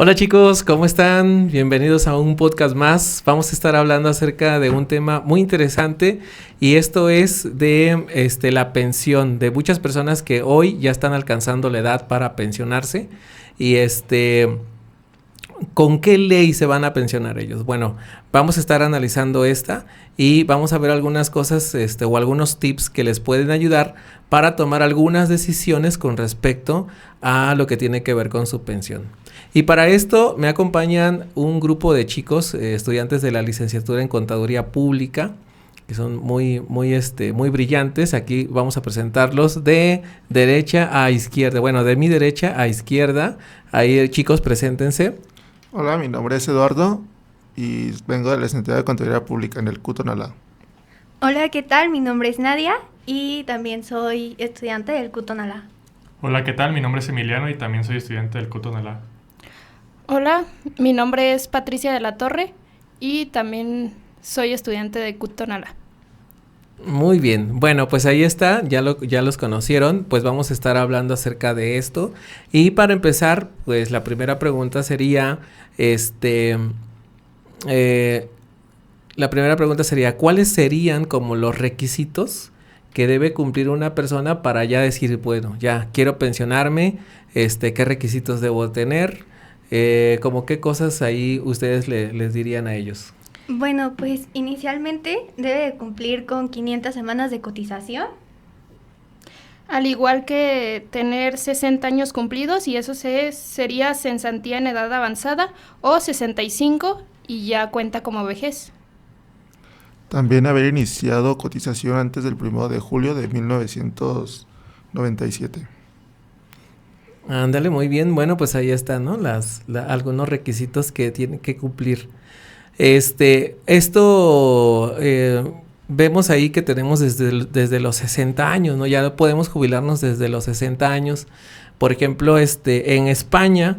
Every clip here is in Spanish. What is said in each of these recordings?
Hola chicos, ¿cómo están? Bienvenidos a un podcast más. Vamos a estar hablando acerca de un tema muy interesante y esto es de la pensión de muchas personas que hoy ya están alcanzando la edad para pensionarse y ¿con qué ley se van a pensionar ellos? Bueno, vamos a estar analizando esta y vamos a ver algunas cosas o algunos tips que les pueden ayudar para tomar algunas decisiones con respecto a lo que tiene que ver con su pensión. Y para esto me acompañan un grupo de chicos, estudiantes de la licenciatura en Contaduría Pública, que son muy brillantes. Aquí vamos a presentarlos de derecha a izquierda. Bueno, de mi derecha a izquierda. Ahí, chicos, preséntense. Hola, mi nombre es Eduardo y vengo de la licenciatura de Contaduría Pública en el CUTONALA. Hola, ¿qué tal? Mi nombre es Nadia y también soy estudiante del CUTONALA. Hola, ¿qué tal? Mi nombre es Emiliano y también soy estudiante del CUTONALA. Hola, mi nombre es Patricia de la Torre y también soy estudiante de CUTONALA. Muy bien, bueno, pues ahí está, ya los conocieron, pues vamos a estar hablando acerca de esto. Y para empezar, pues la primera pregunta sería, ¿cuáles serían como los requisitos que debe cumplir una persona para ya decir, bueno, ya quiero pensionarme, qué requisitos debo tener? Como qué cosas ahí ustedes les dirían a ellos. Bueno, pues inicialmente debe de cumplir con 500 semanas de cotización. Al igual que tener 60 años cumplidos, y eso sería cesantía en edad avanzada, o 65 y ya cuenta como vejez. También haber iniciado cotización antes del 1 de julio de 1997. Ándale, muy bien. Bueno, pues ahí están, ¿no? Algunos requisitos que tienen que cumplir. Vemos ahí que tenemos desde los 60 años, ¿no? Ya podemos jubilarnos desde los 60 años. Por ejemplo, en España,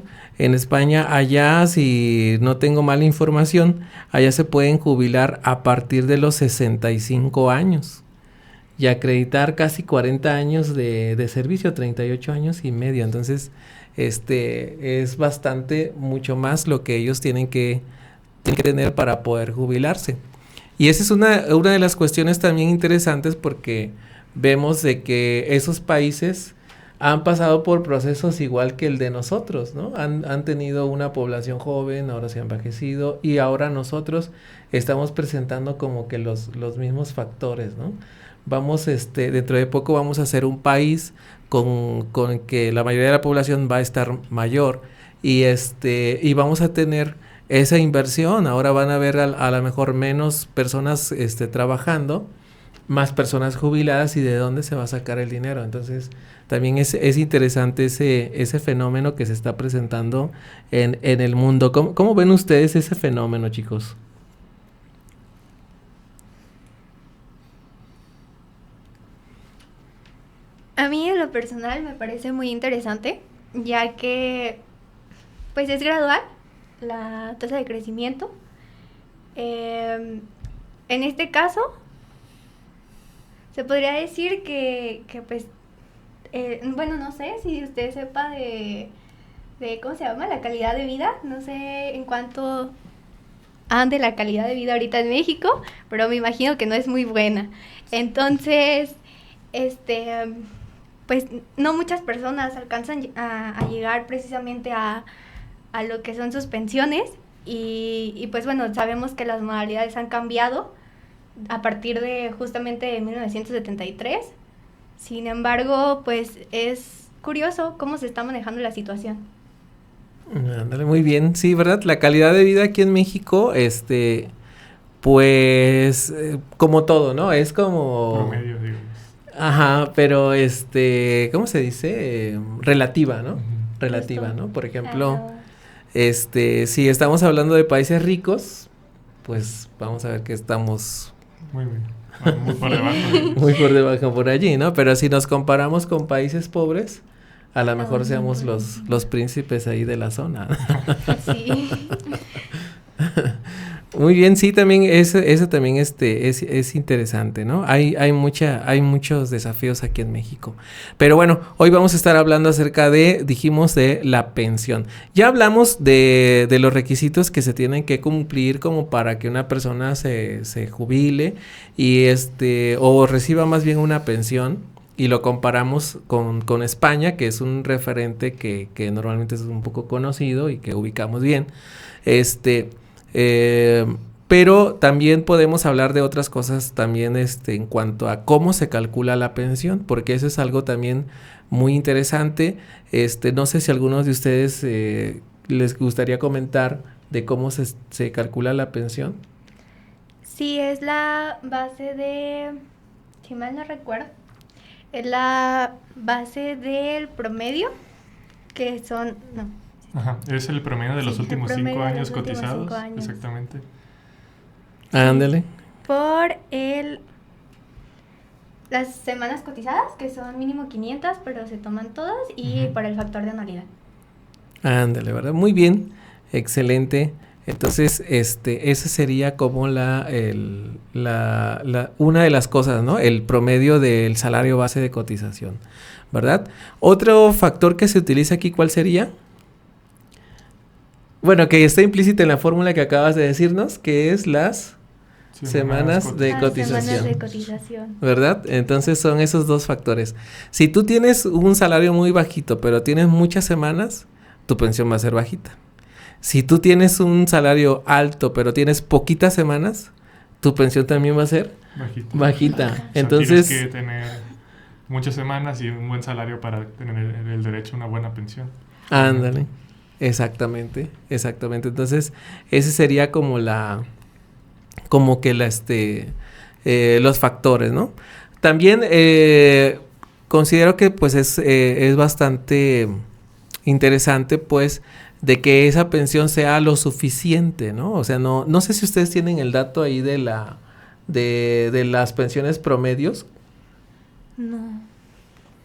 allá, si no tengo mala información, allá se pueden jubilar a partir de los 65 años. Y acreditar casi 40 años de servicio, 38 años y medio. Entonces, es bastante, mucho más lo que ellos tienen que tener para poder jubilarse. Y esa es una de las cuestiones también interesantes porque vemos de que esos países han pasado por procesos igual que el de nosotros, ¿no? Han tenido una población joven, ahora se han envejecido y ahora nosotros estamos presentando como que los mismos factores, ¿no? Vamos, dentro de poco vamos a ser un país con que la mayoría de la población va a estar mayor y vamos a tener esa inversión. Ahora van a haber a lo mejor menos personas trabajando, más personas jubiladas y de dónde se va a sacar el dinero. Entonces también es interesante ese fenómeno que se está presentando en el mundo. ¿Cómo ven ustedes ese fenómeno, chicos? A mí en lo personal me parece muy interesante, ya que pues es gradual la tasa de crecimiento. En este caso, se podría decir que pues, bueno, no sé si usted sepa de ¿cómo se llama? La calidad de vida. No sé en cuánto ande la calidad de vida ahorita en México, pero me imagino que no es muy buena. Entonces, pues no muchas personas alcanzan a llegar precisamente a lo que son sus pensiones y pues bueno, sabemos que las modalidades han cambiado a partir de justamente de 1973. Sin embargo, pues es curioso cómo se está manejando la situación. Ándale, muy bien. Sí, ¿verdad? La calidad de vida aquí en México, pues, como todo, ¿no? Es como... Promedio, digamos. Ajá, pero ¿cómo se dice? Relativa, ¿no? Uh-huh. Relativa, Justo. ¿no? Por ejemplo, si estamos hablando de países ricos, pues vamos a ver que estamos muy por debajo. muy por debajo por allí, ¿no? Pero si nos comparamos con países pobres, a lo mejor seamos los príncipes ahí de la zona. Sí. Muy bien, sí, también eso también es interesante, ¿no? Hay muchos desafíos aquí en México. Pero bueno, hoy vamos a estar hablando acerca dijimos, de la pensión. Ya hablamos de los requisitos que se tienen que cumplir como para que una persona se jubile y o reciba más bien una pensión. Y lo comparamos con España, que es un referente que normalmente es un poco conocido y que ubicamos bien. Pero también podemos hablar de otras cosas también en cuanto a cómo se calcula la pensión, porque eso es algo también muy interesante. No sé si a algunos de ustedes les gustaría comentar de cómo se calcula la pensión. Sí, es la base si mal no recuerdo, es la base del promedio, que son, no. Ajá, es el promedio de los últimos 5 años últimos cotizados. 5 años. Exactamente. Ándale. Por las semanas cotizadas, que son mínimo 500, pero se toman todas, y por el factor de anualidad. Ándale, ¿verdad? Muy bien, excelente. Entonces, esa sería como una de las cosas, ¿no? El promedio del salario base de cotización, ¿verdad? Otro factor que se utiliza aquí, ¿cuál sería? Bueno, que está implícito en la fórmula que acabas de decirnos, que es las semanas de cotización. Semanas de cotización. ¿Verdad? Entonces son esos dos factores. Si tú tienes un salario muy bajito, pero tienes muchas semanas, tu pensión va a ser bajita. Si tú tienes un salario alto, pero tienes poquitas semanas, tu pensión también va a ser bajita. Entonces tienes que tener muchas semanas y un buen salario para tener el derecho a una buena pensión. Ándale. Exactamente. Entonces, ese sería como los factores, ¿no? También considero que pues es bastante interesante, pues, de que esa pensión sea lo suficiente, ¿no? O sea, no sé si ustedes tienen el dato ahí de las pensiones promedios. No,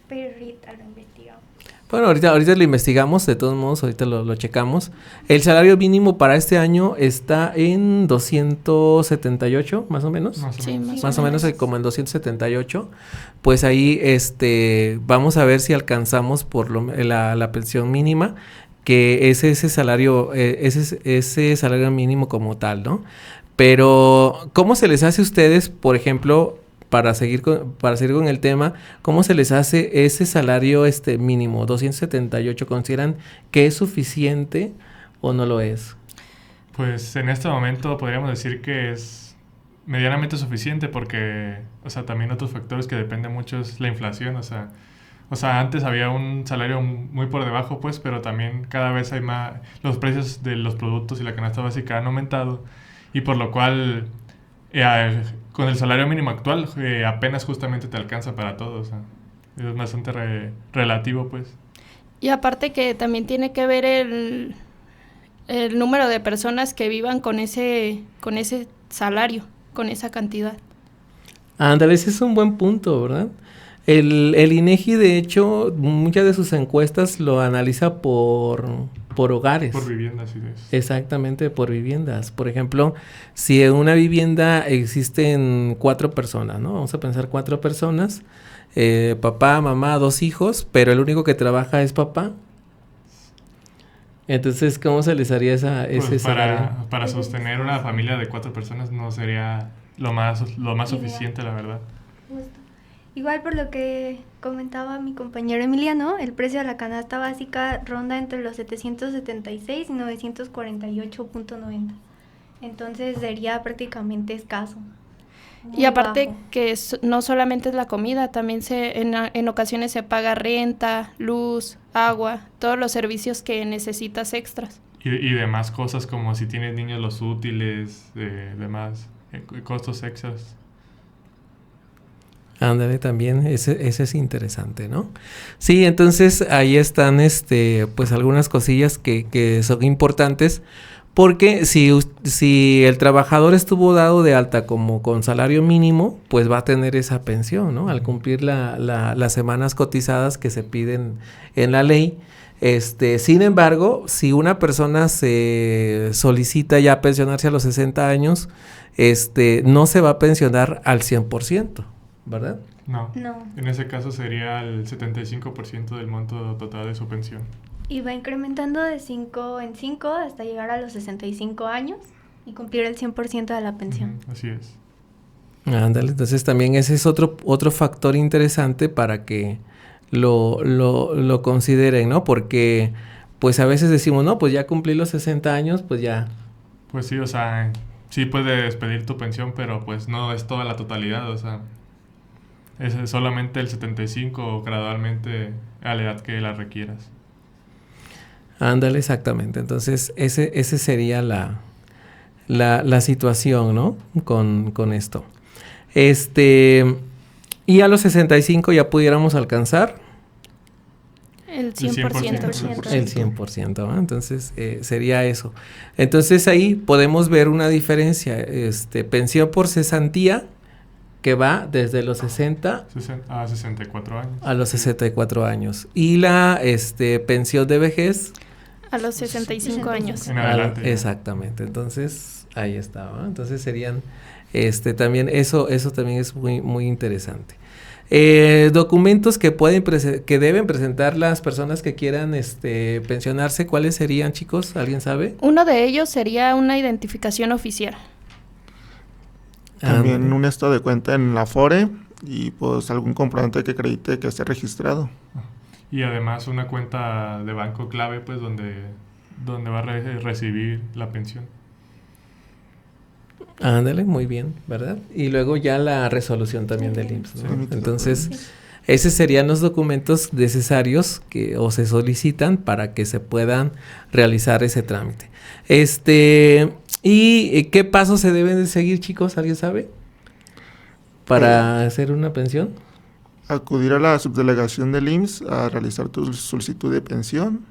pero ahorita lo investigamos. Bueno, ahorita lo investigamos, de todos modos, ahorita lo checamos. El salario mínimo para este año está en 278, más o menos. Sí, Más o menos como en 278. Pues ahí vamos a ver si alcanzamos por la pensión mínima, que es ese salario mínimo como tal, ¿no? Pero, ¿cómo se les hace a ustedes, por ejemplo, para seguir con el tema, cómo se les hace ese salario mínimo, 278? ¿Consideran que es suficiente o no lo es? Pues en este momento podríamos decir que es medianamente suficiente porque, o sea, también otros factores que dependen mucho es la inflación, o sea, antes había un salario muy por debajo, pues, pero también cada vez hay más, los precios de los productos y la canasta básica han aumentado, y por lo cual con el salario mínimo actual apenas justamente te alcanza para todo, o sea, es bastante relativo, pues. Y aparte que también tiene que ver el número de personas que vivan con ese salario, con esa cantidad. Ándale, ese es un buen punto, ¿verdad? El INEGI, de hecho, muchas de sus encuestas lo analiza por hogares. Por viviendas, sí. Exactamente, por viviendas. Por ejemplo, si en una vivienda existen 4 personas, ¿no? Vamos a pensar 4 personas, papá, mamá, 2 hijos, pero el único que trabaja es papá. Entonces, ¿cómo se les haría ese salario? Para sostener una familia de 4 personas no sería lo más suficiente, la verdad. Justo. Igual por lo que comentaba mi compañero Emiliano, el precio de la canasta básica ronda entre los 776 y 948.90. Entonces sería prácticamente escaso. Y aparte que no solamente es la comida, también en ocasiones se paga renta, luz, agua, todos los servicios que necesitas extras. Y demás cosas como si tienes niños, los útiles, demás costos extras. Ándale, también, ese es interesante, ¿no? Sí, entonces ahí están, pues algunas cosillas que son importantes, porque si el trabajador estuvo dado de alta como con salario mínimo, pues va a tener esa pensión, ¿no? Al cumplir las semanas cotizadas que se piden en la ley. Sin embargo, si una persona se solicita ya pensionarse a los 60 años, no se va a pensionar al 100%, ¿verdad? No. No. En ese caso sería el 75% del monto total de su pensión. Y va incrementando de 5 en 5 hasta llegar a los 65 años y cumplir el 100% de la pensión. Así es. Ándale, entonces también ese es otro factor interesante para que lo consideren, ¿no? Porque pues a veces decimos, no, pues ya cumplí los 60 años, pues ya. Pues sí, o sea, sí puedes pedir tu pensión, pero pues no es toda la totalidad, o sea, es solamente el 75 gradualmente a la edad que la requieras. Ándale, exactamente. Entonces, ese sería la situación, ¿no? Con esto. Y a los 65 ya pudiéramos alcanzar El 100%. el 100%, ¿no? Entonces, sería eso. Entonces, ahí podemos ver una diferencia. Pensión por cesantía, que va desde los 60 a 64 años. a los 64 años. Y la pensión de vejez A los 65 años. En adelante. Exactamente. Entonces, ahí está, ¿no? Entonces serían también eso también es muy muy interesante. Documentos que que deben presentar las personas que quieran pensionarse, ¿cuáles serían, chicos? ¿Alguien sabe? Uno de ellos sería una identificación oficial. También un estado de cuenta en la Afore y pues algún comprobante que acredite que esté registrado. Y además una cuenta de banco clave, pues, donde va a recibir la pensión. Ándale, muy bien, ¿verdad? Y luego ya la resolución también del IMSS, ¿no? Sí. Entonces, esos serían los documentos necesarios o se solicitan para que se puedan realizar ese trámite. ¿Y qué pasos se deben de seguir, chicos? ¿Alguien sabe? Para hacer una pensión. Acudir a la subdelegación del IMSS a realizar tu solicitud de pensión.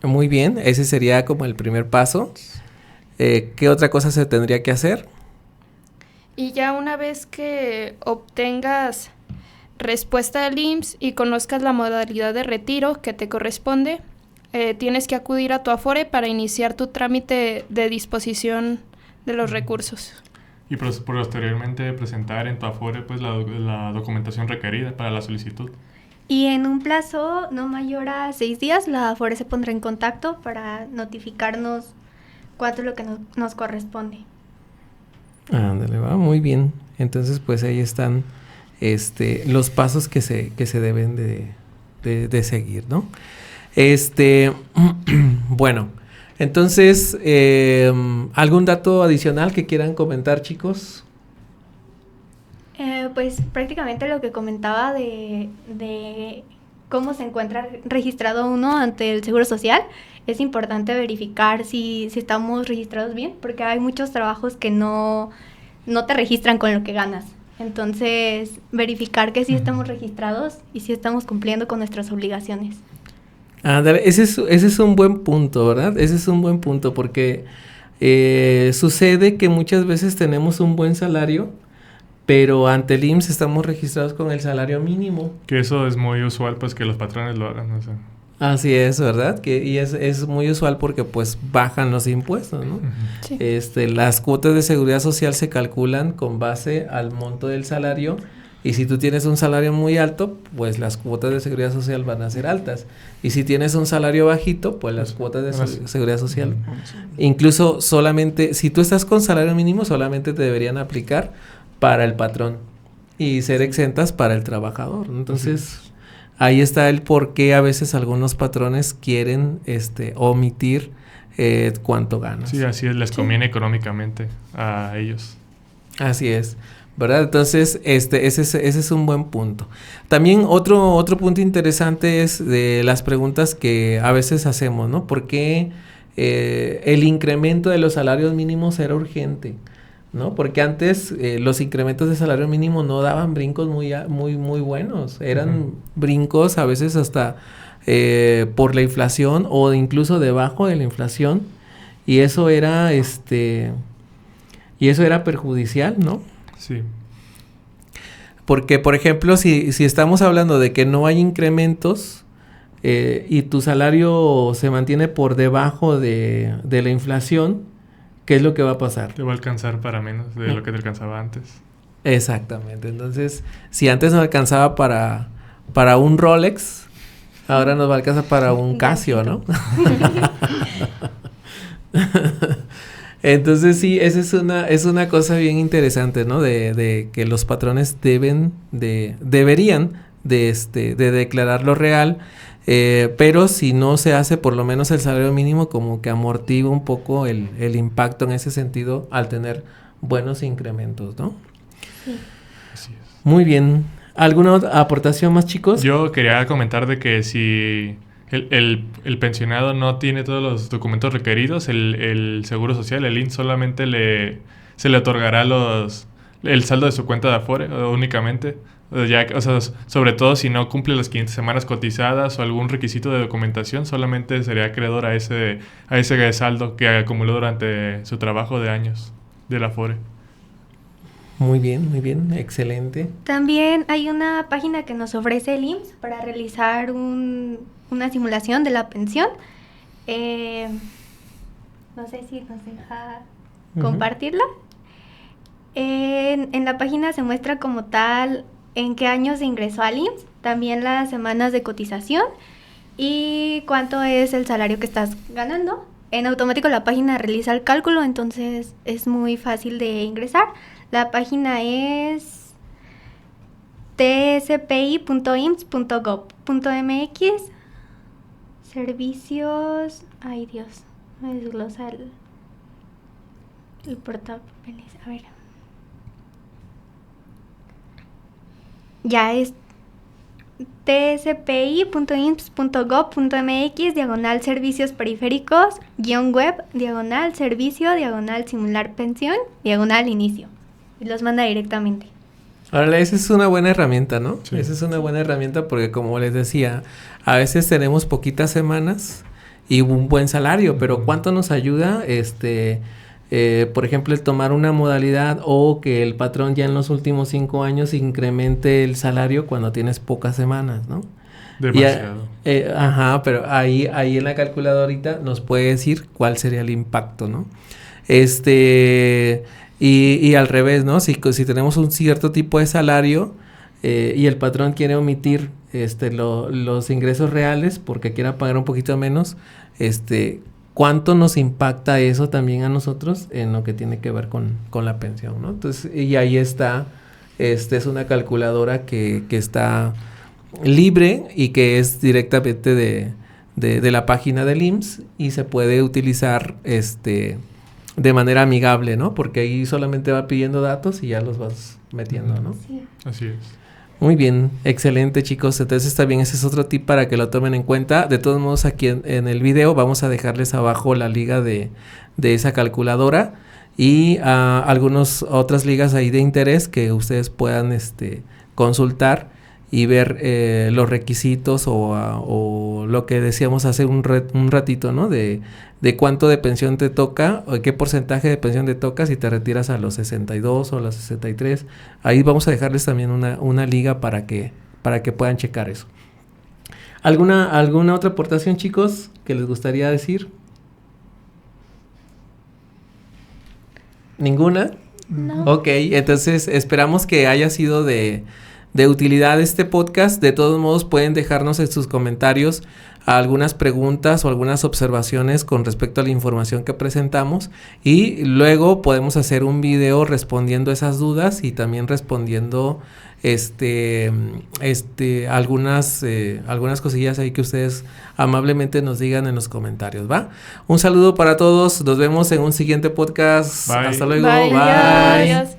Muy bien, ese sería como el primer paso. ¿Qué otra cosa se tendría que hacer? Y ya una vez que obtengas respuesta del IMSS y conozcas la modalidad de retiro que te corresponde, tienes que acudir a tu Afore para iniciar tu trámite de disposición de los recursos. Y posteriormente presentar en tu Afore pues la documentación requerida para la solicitud. Y en un plazo no mayor a 6 días, la Afore se pondrá en contacto para notificarnos cuánto es lo que nos corresponde. Ándale, va, muy bien. Entonces, pues ahí están los pasos que se deben de seguir, ¿no? Bueno, entonces, ¿algún dato adicional que quieran comentar, chicos? Pues prácticamente lo que comentaba de cómo se encuentra registrado uno ante el Seguro Social. Es importante verificar si estamos registrados bien, porque hay muchos trabajos que no te registran con lo que ganas. Entonces, verificar que sí estamos registrados y sí estamos cumpliendo con nuestras obligaciones. Ese es un buen punto, ¿verdad? Ese es un buen punto porque sucede que muchas veces tenemos un buen salario, pero ante el IMSS estamos registrados con el salario mínimo. Que eso es muy usual, pues, que los patrones lo hagan, o sea. Así es, ¿verdad? Y es muy usual porque pues bajan los impuestos, ¿no? Sí. Las cuotas de seguridad social se calculan con base al monto del salario y si tú tienes un salario muy alto, pues las cuotas de seguridad social van a ser altas. Y si tienes un salario bajito, pues las cuotas de seguridad social, incluso solamente, si tú estás con salario mínimo, solamente te deberían aplicar para el patrón y ser exentas para el trabajador, ¿no? Entonces... Ahí está el por qué a veces algunos patrones quieren omitir cuánto ganas. Sí, así es, les conviene económicamente a ellos. Así es, ¿verdad? Entonces, ese es un buen punto. También otro punto interesante es de las preguntas que a veces hacemos, ¿no? ¿Por qué el incremento de los salarios mínimos era urgente? ¿No? Porque antes los incrementos de salario mínimo no daban brincos muy buenos, eran brincos a veces hasta por la inflación o incluso debajo de la inflación y eso era perjudicial, ¿no? Sí. Porque, por ejemplo, si estamos hablando de que no hay incrementos y tu salario se mantiene por debajo de la inflación, ¿qué es lo que va a pasar? Te va a alcanzar para menos de lo que te alcanzaba antes. Exactamente. Entonces, si antes nos alcanzaba para un Rolex, ahora nos va a alcanzar para un Casio, ¿no? Entonces sí, esa es una cosa bien interesante, ¿no? De que los patrones deberían de declarar lo real, pero si no se hace por lo menos el salario mínimo, como que amortigua un poco el impacto en ese sentido al tener buenos incrementos, ¿no? Sí. Así es. Muy bien. ¿Alguna otra aportación más, chicos? Yo quería comentar de que si el pensionado no tiene todos los documentos requeridos, el Seguro Social, el INSS, solamente se le otorgará el saldo de su cuenta de Afore únicamente. O sea, sobre todo si no cumple las 500 semanas cotizadas o algún requisito de documentación, solamente sería acreedor a ese saldo que acumuló durante su trabajo de años del Afore. Muy bien, excelente. También hay una página que nos ofrece el IMSS para realizar una simulación de la pensión. No sé si nos deja compartirla. En la página se muestra como tal en qué año se ingresó al IMSS, también las semanas de cotización y cuánto es el salario que estás ganando. En automático la página realiza el cálculo, entonces es muy fácil de ingresar. La página es tspi.imss.gov.mx. Servicios... Ay, Dios. Me desglosa el portapapeles. A ver. Ya es tspi.imss.gov.mx /servicios periféricos _web /servicio /simular pensión /inicio. Y los manda directamente. Ahora, esa es una buena herramienta, ¿no? Sí. Esa es una buena herramienta porque, como les decía, a veces tenemos poquitas semanas y un buen salario, pero ¿cuánto nos ayuda? Por ejemplo, el tomar una modalidad o que el patrón ya en los últimos 5 años incremente el salario cuando tienes pocas semanas, ¿no? Demasiado. Pero ahí en la calculadorita nos puede decir cuál sería el impacto, ¿no? Y al revés, ¿no? Si tenemos un cierto tipo de salario y el patrón quiere omitir los ingresos reales porque quiera pagar un poquito menos, ¿cuánto nos impacta eso también a nosotros en lo que tiene que ver con la pensión, ¿no? Entonces, y ahí está, es una calculadora que está libre y que es directamente de la página del IMSS y se puede utilizar, de manera amigable, ¿no? Porque ahí solamente va pidiendo datos y ya los vas metiendo, ¿no? Sí. Así es. Muy bien, excelente, chicos. Entonces está bien, ese es otro tip para que lo tomen en cuenta. De todos modos, aquí en el video vamos a dejarles abajo la liga de esa calculadora y algunas otras ligas ahí de interés que ustedes puedan consultar y ver los requisitos o lo que decíamos hace un ratito, ¿no? De cuánto de pensión te toca o qué porcentaje de pensión te toca si te retiras a los 62 o a los 63. Ahí vamos a dejarles también una liga para que puedan checar eso. ¿Alguna otra aportación, chicos, que les gustaría decir? ¿Ninguna? No. Ok, entonces esperamos que haya sido de utilidad este podcast. De todos modos, pueden dejarnos en sus comentarios algunas preguntas o algunas observaciones con respecto a la información que presentamos y luego podemos hacer un video respondiendo esas dudas y también respondiendo algunas cosillas ahí que ustedes amablemente nos digan en los comentarios, ¿va? Un saludo para todos, nos vemos en un siguiente podcast. Bye. Hasta luego, Bye. bye. Adiós.